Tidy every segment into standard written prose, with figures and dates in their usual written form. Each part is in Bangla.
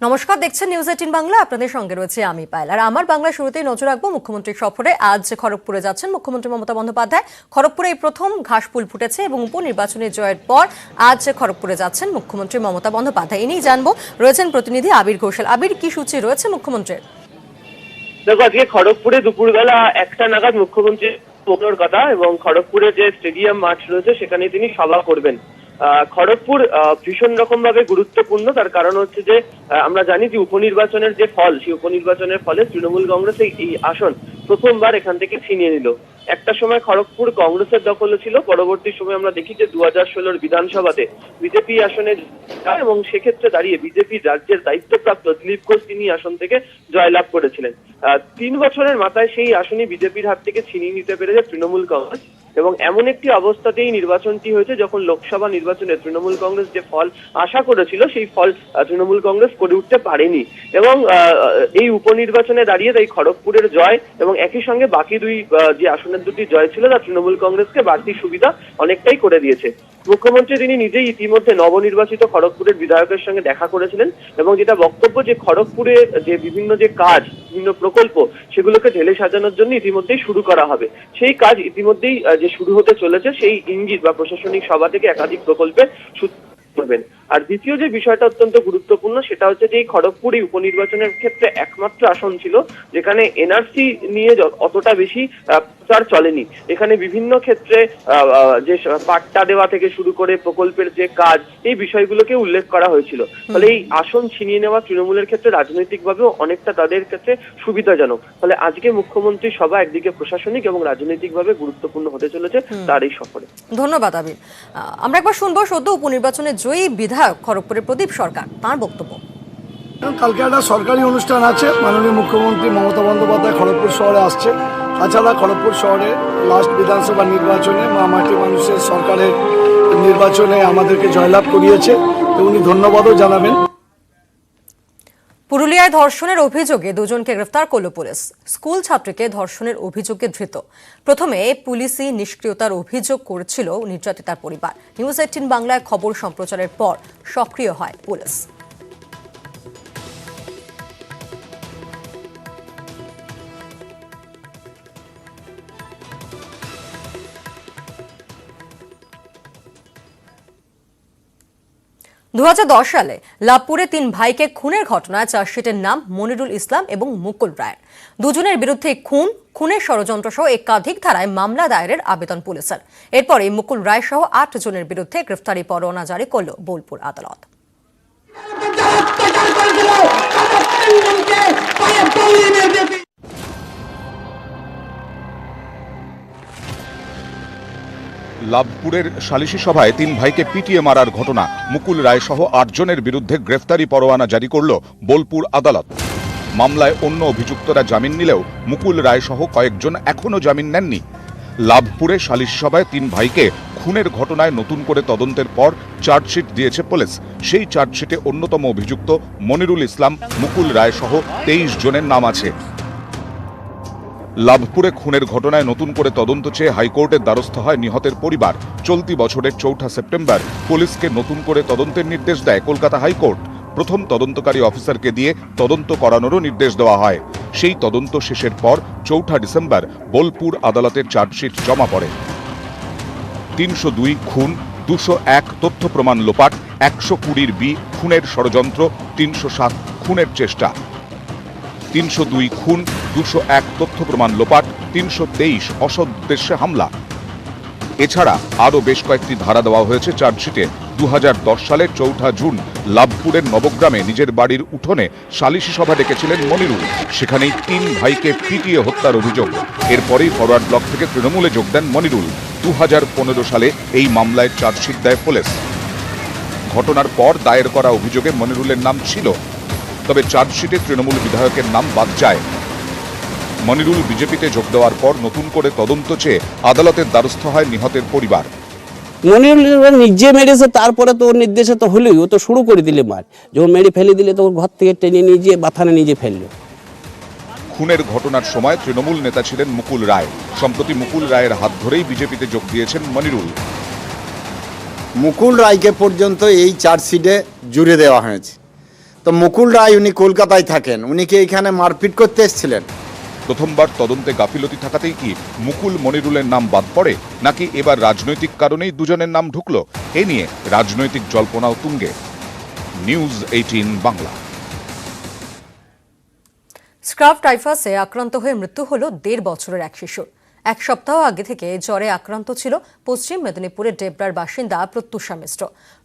নমস্কার, দেখছেন নিউজ 18 বাংলা। আপনাদের সঙ্গে রয়েছে আমি পায়েল। আর আমার বাংলা শুরুতেই নজর রাখবো মুখ্যমন্ত্রীর সফরে। আজ খড়গপুরে যাচ্ছেন মুখ্যমন্ত্রী মমতা বন্দ্যোপাধ্যায়। খড়গপুরে এই প্রথম ঘাসফুল ফুটেছে এবং উপনির্বাচনের জয়ের পর আজ খড়গপুরে যাচ্ছেন মুখ্যমন্ত্রী মমতা বন্দ্যোপাধ্যায়। এই নিয়ে জানবো, রয়েছেন প্রতিনিধি আবির ঘোষাল। আবির, কি সূচি রয়েছে মুখ্যমন্ত্রীর? দেখো, আজকে খড়গপুরে দুপুরবেলা 1টা নাগাদ মুখ্যমন্ত্রী পৌঁছানোর কথা এবং খড়গপুরে যে স্টেডিয়াম মাঠ রয়েছে সেখানে তিনি সভা করবেন। খড়গপুর ভীষণ রকম ভাবে গুরুত্বপূর্ণ। তার কারণ হচ্ছে যে আমরা জানি যে উপনির্বাচনের যে ফল, সেই উপনির্বাচনের ফলে তৃণমূল কংগ্রেস এই আসন প্রথমবার এখান থেকে ছিনিয়ে নিল। একটা সময় খড়গপুর কংগ্রেসের দখলে ছিল, পরবর্তী সময় আমরা দেখি যে 2016 বিধানসভাতে বিজেপি আসনে এবং সেক্ষেত্রে দাঁড়িয়ে বিজেপির রাজ্যের দায়িত্বপ্রাপ্ত দিলীপ ঘোষ তিনি আসন থেকে জয়লাভ করেছিলেন। 3 বছরের মাথায় সেই আসনই বিজেপির হাত থেকে ছিনিয়ে নিতে পেরেছে তৃণমূল কংগ্রেস। এবং এমন একটি অবস্থাতেই নির্বাচনটি হয়েছে যখন লোকসভা নির্বাচনে তৃণমূল কংগ্রেস যে ফল আশা করেছিল সেই ফল তৃণমূল কংগ্রেস করে উঠতে পারেনি। এবং এই উপনির্বাচনে দাঁড়িয়ে তাই খড়গপুরের জয় এবং একই সঙ্গে বাকি যে আসনের দুটি জয় ছিল তা তৃণমূল কংগ্রেসকে বাড়তি সুবিধা অনেকটাই করে দিয়েছে। মুখ্যমন্ত্রী তিনি নিজেই ইতিমধ্যে নবনির্বাচিত খড়গপুরের বিধায়কের সঙ্গে দেখা করেছিলেন এবং যেটা বক্তব্য যে খড়গপুরের যে বিভিন্ন যে কাজ, বিভিন্ন প্রকল্প সেগুলোকে ঢেলে সাজানোর জন্য ইতিমধ্যেই শুরু করা হবে। সেই কাজ ইতিমধ্যেই যে শুরু হতে চলেছে সেই ইঙ্গিত বা প্রশাসনিক সভা থেকে একাধিক প্রকল্পে করবেন। আর দ্বিতীয় যে বিষয়টা অত্যন্ত গুরুত্বপূর্ণ সেটা হচ্ছে যে এই খড়গপুর এই উপনির্বাচনের ক্ষেত্রে একমাত্র আসন ছিল যেখানে এনআরসি নিয়ে অতটা বেশি প্রচার চলেনি। এখানে বিভিন্ন ক্ষেত্রে যে পাট্টা দেওয়া থেকে শুরু করে প্রকল্পের যে কাজ, এই বিষয়গুলোকে উল্লেখ করা হয়েছিল। ফলে এই আসন ছিনিয়ে নেওয়া তৃণমূলের ক্ষেত্রে রাজনৈতিকভাবেও অনেকটা তাদের ক্ষেত্রে সুবিধাজনক। ফলে আজকে মুখ্যমন্ত্রী সভা একদিকে প্রশাসনিক এবং রাজনৈতিকভাবে গুরুত্বপূর্ণ হতে চলেছে তার এই সফরে। ধন্যবাদ আবির। আমরা একবার শুনবো সদ্য উপনির্বাচনে জয়ী বিধায়ক খড়গপুরের প্রদীপ সরকার, তাঁর বক্তব্য। কালকে একটা সরকারি অনুষ্ঠান আছে, মাননীয় মুখ্যমন্ত্রী মমতা বন্দ্যোপাধ্যায় খড়গপুর শহরে আসছে। তাছাড়া খড়গপুর শহরে লাস্ট বিধানসভা নির্বাচনে মাটি মানুষের সরকারের নির্বাচনে আমাদেরকে জয়লাভ করিয়েছে, তো উনি ধন্যবাদও জানাবেন। পুরুলিয়ায় ধর্ষণের অভিযোগে দুজনকে গ্রেফতার করল পুলিশ। স্কুল ছাত্রীকে ধর্ষণের অভিযোগে ধৃত। প্রথমে পুলিশি নিষ্ক্রিয়তার অভিযোগ করেছিল নির্যাতিতার পরিবার। নিউজ 18 বাংলায় খবর সম্প্রচারের পর সক্রিয় হয় পুলিশ। দু সালে লাভপুরে 3 ভাইকে খুনের ঘটনায় চার্জশিটের নাম মনিরুল ইসলাম এবং মুকুল রায়। দুজনের বিরুদ্ধে খুনের ষড়যন্ত্র সহ একাধিক ধারায় মামলা দায়েরের আবেদন পুলিশের। এরপরে মুকুল রায় সহ 8 জনের বিরুদ্ধে গ্রেফতারি পরোয়ানা জারি করল বোলপুর আদালত। লাভপুরের সালিশি সভায় 3 ভাইকে পিটিয়ে মারার ঘটনা, মুকুল রায় সহ 8 জনের বিরুদ্ধে গ্রেফতারি পরোয়ানা জারি করল বোলপুর আদালত। মামলায় অন্য অভিযুক্তরা জামিন নিলেও মুকুল রায় সহ কয়েকজন এখনও জামিন নেননি। লাভপুরে সালিশি সভায় 3 ভাইকে খুনের ঘটনায় নতুন করে তদন্তের পর চার্জশিট দিয়েছে পুলিশ। সেই চার্জশিটে অন্যতম অভিযুক্ত মনিরুল ইসলাম, মুকুল রায় সহ 23 জনের নাম আছে। লাভপুরে খুনের ঘটনায় নতুন করে তদন্ত চেয়ে হাইকোর্টের দ্বারস্থ হয় নিহতের পরিবার। চলতি বছরের 4 সেপ্টেম্বর পুলিশকে নতুন করে তদন্তের নির্দেশ দেয় কলকাতা হাইকোর্ট। প্রথম তদন্তকারী অফিসারকে দিয়ে তদন্ত করানোরও নির্দেশ দেওয়া হয়। সেই তদন্ত শেষের পর 4 ডিসেম্বর বোলপুর আদালতের চার্জশিট জমা পড়ে। 302 খুন, 201 তথ্য প্রমাণ লোপাট, 120 খুনের ষড়যন্ত্র, 307 খুনের চেষ্টা। 302 খুন, 201 তথ্য প্রমাণ লোপাট, 323 অসৎ উদ্দেশ্যে হামলা। এছাড়া আরও বেশ কয়েকটি ধারা দেওয়া হয়েছে চার্জশিটে। 2010 সালের 4 জুন লাভপুরের নবগ্রামে নিজের বাড়ির উঠোনে সালিশি সভা ডেকেছিলেন মনিরুল। সেখানেই 3 ভাইকে পিটিয়ে হত্যার অভিযোগ। এরপরেই ফরওয়ার্ড ব্লক থেকে তৃণমূলে যোগ দেন মনিরুল। 2015 সালে এই মামলায় চার্জশিট দেয় পুলিশ। ঘটনার পর দায়ের করা অভিযোগে মনিরুলের নাম ছিল, তবে চার্জশিটে তৃণমূল বিধায়কের নাম বাদ যায়। মনিরুল বিজেপিতে যোগ দেওয়ার পর নতুন করে তদন্ত চেয়ে আদালতের দ্বারস্থ হয় নিহতের পরিবার। মনিরুল নিজে মেরেছে, তারপরে তো ওর নির্দেশে তো হলেই ও তো শুরু করে দিলে মার, যখন মেরে ফেলে দিলে তো ওর ঘর থেকে টেনে নিজে বাথানে নিজে ফেললো। খুনের ঘটনার সময় তৃণমূল নেতা ছিলেন মুকুল রায়। সম্প্রতি মুকুল রায়ের হাত ধরেই বিজেপিতে যোগ দিয়েছেন মনিরুল। মুকুল রায়কে পর্যন্ত এই চার্জশিটে জুড়ে দেওয়া হয়েছে। তো মুকুল রায় উনি কলকাতায় থাকেন, উনি কি এখানে মারপিট করতে এসেছিলেন? প্রথমবার তদন্তে গাফিলতি থাকাতেই কি মুকুল মনিরুলের নাম বাদ পড়ে, নাকি এবার রাজনৈতিক কারণেই দুজনের নাম ঢুকলো? এ নিয়ে রাজনৈতিক জল্পনাও তুঙ্গে। নিউজ 18 বাংলা। স্ক্রাব টাইফাসে আক্রান্ত হয়ে মৃত্যু হলো 1.5 বছরের এক শিশুর। এক সপ্তাহ আগে থেকে জ্বরে আক্রান্ত ছিল পশ্চিম মেদিনীপুরের ডেবরার বাসিন্দা প্রত্যুষা মিশ্র।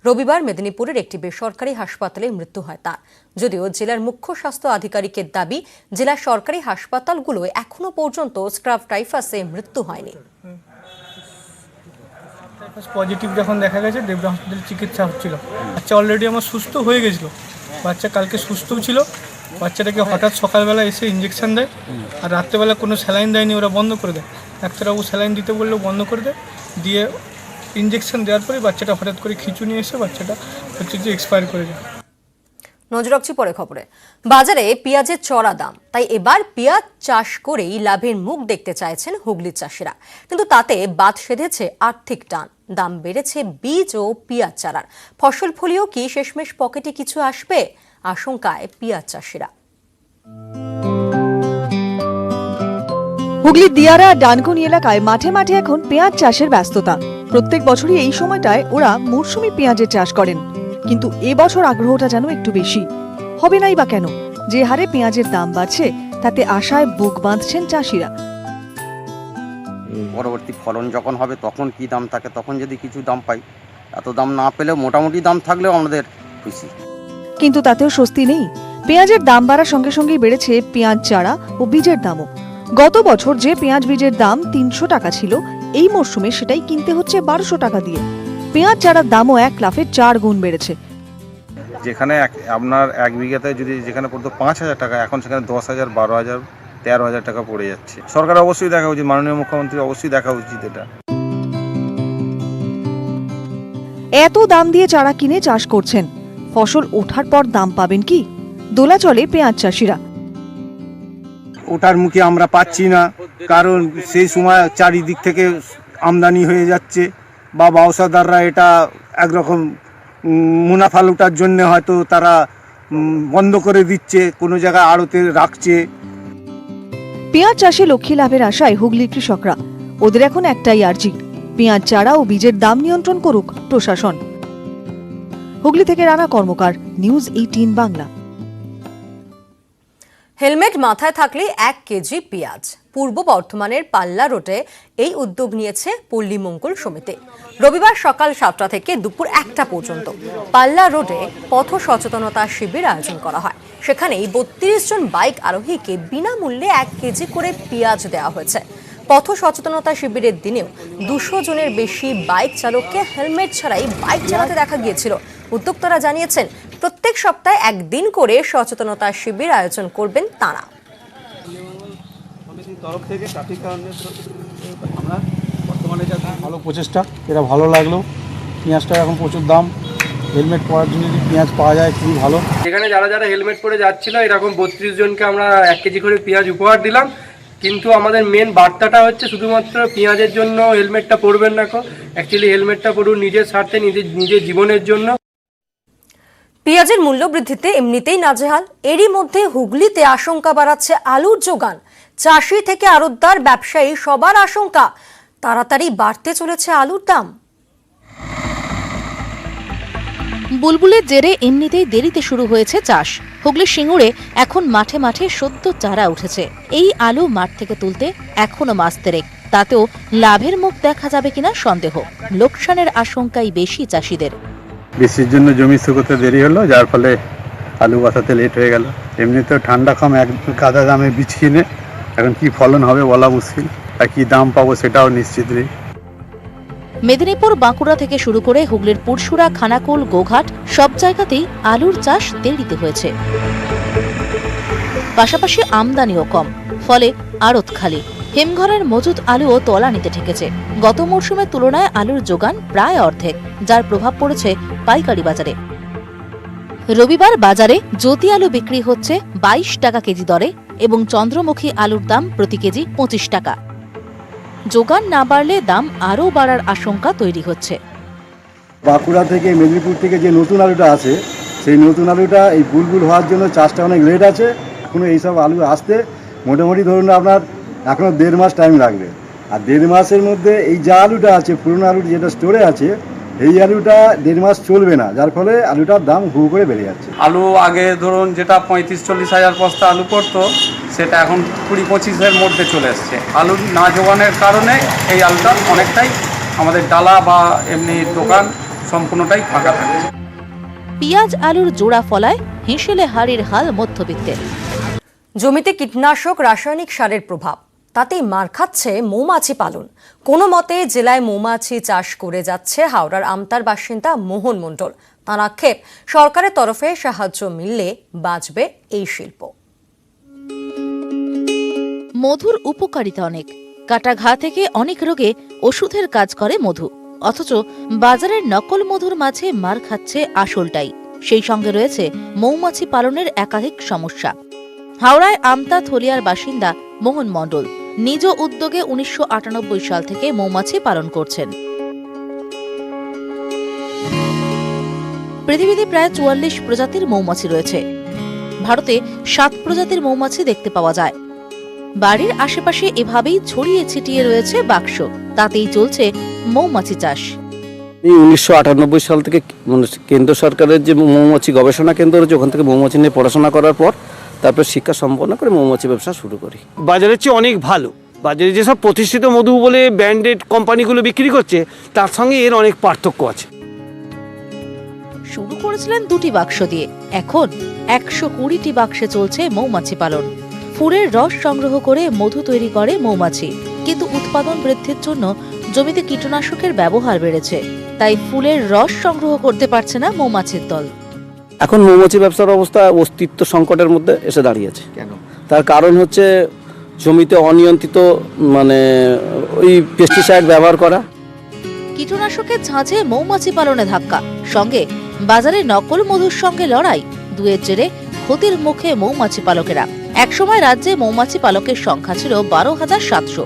রবিবার মেদিনীপুরের একটি বেসরকারি হাসপাতালে মৃত্যু হয় তার। যদিও জেলার মুখ্য স্বাস্থ্য আধিকারিকের দাবি, জেলার সরকারি হাসপাতালগুলোয় এখনো পর্যন্ত স্ক্রাব টাইফাসে মৃত্যু হয়নি। পজিটিভ যখন দেখা গেছে ডেবরা হসপিটালে চিকিৎসা হচ্ছিল। বাচ্চা অলরেডি আমার সুস্থ হয়ে গেছিল, বাচ্চা কালকে সুস্থও ছিল। বাচ্চাটাকে হঠাৎ সকালবেলা এসে ইঞ্জেকশন দেয়, আর রাত্রেবেলা কোনো স্যালাইন দেয়নি, ওরা বন্ধ করে দেয়। ডাক্তারবাবু স্যালাইন দিতে বললেও বন্ধ করে দেয়, দিয়ে ইঞ্জেকশন দেওয়ার পরে বাচ্চাটা হঠাৎ করে খিঁচুনি এসে বাচ্চাটা যে এক্সপায়ার করে যায়। নজর রাখছি পরে খবরে। বাজারে পেঁয়াজের চড়া দাম, তাই এবার পেঁয়াজ চাষ করেই লাভের মুখ দেখতে চাইছেন হুগলির চাষিরা। কিন্তু তাতে বাদ সেধেছে আর্থিক টান। দাম বেড়েছে বীজ ও পেঁয়াজ চারার। ফসল ফলিয়েও কি শেষমেশ পকেটে কিছু আসবে, আশঙ্কায় পেঁয়াজ চাষিরা। হুগলির দিয়ারা ডানকুনি এলাকায় মাঠে মাঠে এখন পেঁয়াজ চাষের ব্যস্ততা। প্রত্যেক বছরই এই সময়টায় ওরা মরশুমি পেঁয়াজের চাষ করেন, কিন্তু এবছর আগ্রহটা যেন একটু বেশি। হবে নাই বা কেন? যে হারে পেঁয়াজের দাম বাড়ছে তাতে আশায় বুক বাঁধছেন চাষিরা। পরবর্তী ফলন যখন হবে তখন কি দাম থাকে, তখন যদি কিছু দাম পাই, এত দাম না পেলেও মোটামুটি দাম থাকলেও আমাদের খুশি। কিন্তু তাতেও স্বস্তি নেই। পেঁয়াজের দাম বাড়ার সঙ্গে সঙ্গেই বেড়েছে পেঁয়াজ চারা ও বীজের দামও। গত বছর যে পেঁয়াজ বীজের দাম 300 টাকা ছিল, এই মরশুমে সেটাই কিনতে হচ্ছে 1200 টাকা দিয়ে। পেঁয়াজ চারার দামও 1 লাফে 4 গুণ বেড়েছে। যেখানে আপনার 1 বিঘাতে যদি যেখানে পড়তো 5000 টাকা, এখন সেখানে 10,000, 12,000, 13,000 টাকা পড়ে যাচ্ছে। সরকার অবশ্যই দেখা উচিত, মাননীয় মুখ্যমন্ত্রী অবশ্যই দেখা উচিত এটা। এত দাম দিয়ে চারা কিনে চাষ করছেন, ফসল ওঠার পর দাম পাবেন কি? দোলাচলে পেঁয়াজ চাষিরা। ওটার মুখে আমরা পাচ্ছি না, কারণ সেই সময় চারিদিক থেকে আমদানি হয়ে যাচ্ছে, বা ব্যবসাদাররা এটা একরকম মুনাফা লুটার জন্য হয়তো তারা বন্ধ করে দিচ্ছে, কোনো জায়গায় আড়তে রাখছে। পেঁয়াজ চাষে লক্ষ্মী লাভের আশায় হুগলির কৃষকরা। ওদের এখন একটাই আর্জি, পেঁয়াজ চারা ও বীজের দাম নিয়ন্ত্রণ করুক প্রশাসন। হুগলি থেকে রানা কর্মকার, নিউজ 18 বাংলা। হেলমেট মাথায় থাকলে 1 কেজি পেঁয়াজ। পূর্ব বর্ধমানের পাল্লা রোডে এই উদ্যোগ নিয়েছে পল্লী মঙ্গল সমিতি। রবিবার সকাল 7টা থেকে দুপুর 1টা পর্যন্ত পাল্লা রোডে পথ সচেতনতা শিবির আয়োজন করা হয়। সেখানেই 32 জন বাইক আরোহীকে বিনামূল্যে 1 কেজি করে পেঁয়াজ দেওয়া হয়েছে। পথ সচেতনতা শিবিরের দিনেও 200 জনের বেশি বাইক চালককে হেলমেট ছাড়াই বাইক চালাতে দেখা গিয়েছিল। উদ্যোক্তারা জানিয়েছেন, প্রত্যেক সপ্তাহে 1 দিন করে সচেতনতা শিবির আয়োজন করবেন তারা। বর্তমানে ভালো প্রচেষ্টা, এটা ভালো লাগলো। পেঁয়াজটা এখন প্রচুর দাম, হেলমেট পরার জন্য যদি পেঁয়াজ পাওয়া যায় খুবই ভালো। যেখানে যারা যারা হেলমেট পরে যাচ্ছিল, এরকম 32 জনকে আমরা 1 কেজি করে পেঁয়াজ উপহার দিলাম। কিন্তু আমাদের মেন বার্তাটা হচ্ছে শুধুমাত্র পেঁয়াজের জন্য হেলমেটটা পরবেন না, অ্যাকচুয়ালি হেলমেটটা পরুন নিজের স্বার্থে, নিজের জীবনের জন্য। পেঁয়াজের মূল্য বৃদ্ধিতে এমনিতেই নাজেহাল, এরই মধ্যে হুগলিতে আশঙ্কা বাড়াচ্ছে আলুর যোগান। চাষি থেকে আড়তদার, ব্যবসায়ী সবার আশঙ্কা তাড়াতাড়ি বাড়তে চলেছে আলুর দাম। বুলবুলের জেরে এমনিতেই দেরিতে শুরু হয়েছে চাষ। হুগলির সিঙ্গুরে এখন মাঠে মাঠে সদ্য চারা উঠেছে। এই আলু মাঠ থেকে তুলতে এখনো মাস দেড়েক, তাতেও লাভের মুখ দেখা যাবে কিনা সন্দেহ। লোকসানের আশঙ্কাই বেশি চাষিদের। বৃষ্টির জন্য জমি শুকোতে দেরি হলো, যার ফলে আলু বাঁচাতে লেট হয়ে গেল। এমনিতেও ঠান্ডা কম, এক গাদা দামে বীজ কিনে এখন কি ফলন হবে বলা মুশকিল, আর কি দাম পাবো সেটাও নিশ্চিত নেই। মেদিনীপুর, বাঁকুড়া থেকে শুরু করে হুগলির পুরসুরা, খানাকুল, গোঘাট সব জায়গাতেই আলুর চাষ দেরিতে হয়েছে। পাশাপাশি আমদানিও কম, ফলে আড়ত খালি। হিমঘরের মজুদ আলুও তলানিতে ঠেকেছে। গত মরশুমের তুলনায় আলুর যোগান প্রায় অর্ধেক, যার প্রভাব পড়েছে পাইকারি বাজারে। রবিবার বাজারে জ্যোতি আলু বিক্রি হচ্ছে 22 টাকা কেজি দরে এবং চন্দ্রমুখী আলুর দাম প্রতি কেজি 25 টাকা। যোগান না বাড়লে দাম আরও বাড়ার আশঙ্কা তৈরি হচ্ছে। বাঁকুড়া থেকে, মেদিনীপুর থেকে যে নতুন আলুটা আছে, সেই নতুন আলুটা এই বুলবুল হওয়ার জন্য চাষটা অনেক লেট আছে। এখনও এইসব আলু আসতে মোটামুটি ধরুন আপনার এখনও 1.5 মাস টাইম লাগবে। আর 1.5 মাসের মধ্যে এই যা আলুটা আছে, পুরনো আলু যেটা স্টোরে আছে, এই আলুটা 1.5 মাস চলবে না, যার ফলে আলুটার দাম হু করে বেড়ে যাচ্ছে। আলু আগে ধরুন যেটা 35-40 হাজার বস্তা আলু করতো, সেটা এখন 20-25-এর মধ্যে চলে এসছে। আলু না জোগানোর কারণে এই আলুটা অনেকটাই আমাদের ডালা বা এমনি দোকান সম্পূর্ণটাই ফাঁকা থাকে। পেঁয়াজ আলুর জোড়া ফলায় হেঁসেলে হাড়ির হাল মধ্যবিত্তের। জমিতে কীটনাশক রাসায়নিক সারের প্রভাব, তাতেই মার খাচ্ছে মৌমাছি পালন। কোনো মতে জেলায় মৌমাছি চাষ করে যাচ্ছে হাওড়ার আমতার বাসিন্দা মোহন মণ্ডল। তাঁর আক্ষেপ, সরকারের তরফে সাহায্য মিললে বাঁচবে এই শিল্প। মধুর উপকারিতা অনেক। কাটা ঘা থেকে অনেক রোগে ওষুধের কাজ করে মধু, অথচ বাজারের নকল মধুর মাঝে মার খাচ্ছে আসলটাই। সেই সঙ্গে রয়েছে মৌমাছি পালনের একাধিক সমস্যা। হাওড়ায় আমতা থলিয়ার বাসিন্দা মোহন মণ্ডল নিজ উদ্যোগে 1998 সাল থেকে মৌমাছি পালন করছেন। পৃথিবীতে প্রায় 44 প্রজাতির মৌমাছি রয়েছে। ভারতে 7 প্রজাতির মৌমাছি দেখতে পাওয়া যায়। বাড়ির আশেপাশে এভাবেই ছড়িয়ে ছিটিয়ে রয়েছে বাক্স, তাতেই চলছে মৌমাছি চাষ। 1998 সাল থেকে কেন্দ্র সরকারের যে মৌমাছি গবেষণা কেন্দ্র রয়েছে, ওখান থেকে মৌমাছি নিয়ে পড়াশোনা করার পর তারপর শিক্ষা সম্পন্ন করে মৌমাছি ব্যবসা শুরু করি। বাজারের চেয়ে অনেক ভালো। বাজারে যেসব প্রতিষ্ঠিত মধু বলে ব্র্যান্ডেড কোম্পানিগুলো বিক্রি করছে, তার সঙ্গে এর অনেক পার্থক্য আছে। শুরু করেছিলেন 2টি বাক্স দিয়ে, এখন 120টি বাক্সে চলছে মৌমাছি পালন। ফুলের রস সংগ্রহ করে মধু তৈরি করে মৌমাছি, কিন্তু উৎপাদন বৃদ্ধির জন্য জমিতে কীটনাশকের ব্যবহার বেড়েছে, তাই ফুলের রস সংগ্রহ করতে পারছে না মৌমাছির দল। এখন মৌমাছি ব্যবসার অবস্থা অস্তিত্ব সংকটের মধ্যে এসে দাঁড়িয়েছে। কেন? তার কারণ হচ্ছে জমিতে অনিয়ন্ত্রিত ওই পেস্টিসাইড ব্যবহার করা। কীটনাশকের ঝাঁঝে মৌমাছি পালনে ধাক্কা, সঙ্গে বাজারে নকল মধুর সঙ্গে লড়াই, দুয়ের জেরে ক্ষতির মুখে মৌমাছি পালকেরা। একসময় রাজ্যে মৌমাছি পালকের সংখ্যা ছিল 12,700,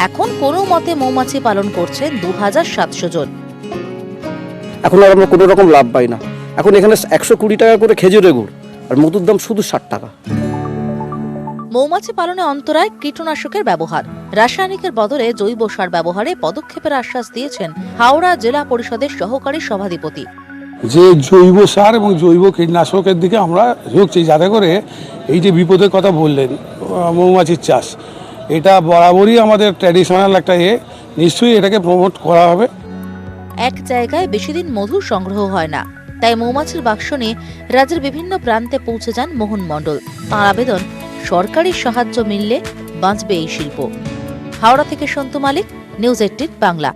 এখন কোনো মতে মৌমাছি পালন করছেন 2,700 জন। এখন আর আমরা কোনো রকম লাভ পাই না। এখন এখানে 120 টাকা করে খেজুরের গুড়, আর মধুর দাম শুধু 60 টাকা। মৌমাছি পালনে অন্তরায় কীটনাশকের ব্যবহার, রাসায়নিকের বদলে জৈব সার ব্যবহারে পদক্ষেপের আশ্বাস দিয়েছেন হাওড়া জেলা পরিষদের সহকারী সভাধিপতি। যে জৈব সার এবং জৈব কীটনাশকের দিকে আমরা ঝুঁকছি, যাতে করে এই যে বিপদের কথা বললেন মৌমাছির চাষ, এটা বরাবরই আমাদের ট্র্যাডিশনাল একটা নিশ্চয়ই এটাকে প্রমোট করা হবে। এক জায়গায় বেশি দিন মধু সংগ্রহ হয় না, তাই মৌমাছির বাক্স নিয়ে রাজ্যের বিভিন্ন প্রান্তে পৌঁছে যান মোহন মণ্ডল। তাঁর আবেদন, সরকারি সাহায্য মিললে বাঁচবে এই শিল্প। হাওড়া থেকে সন্তু মালিক, নিউজ 18 বাংলা।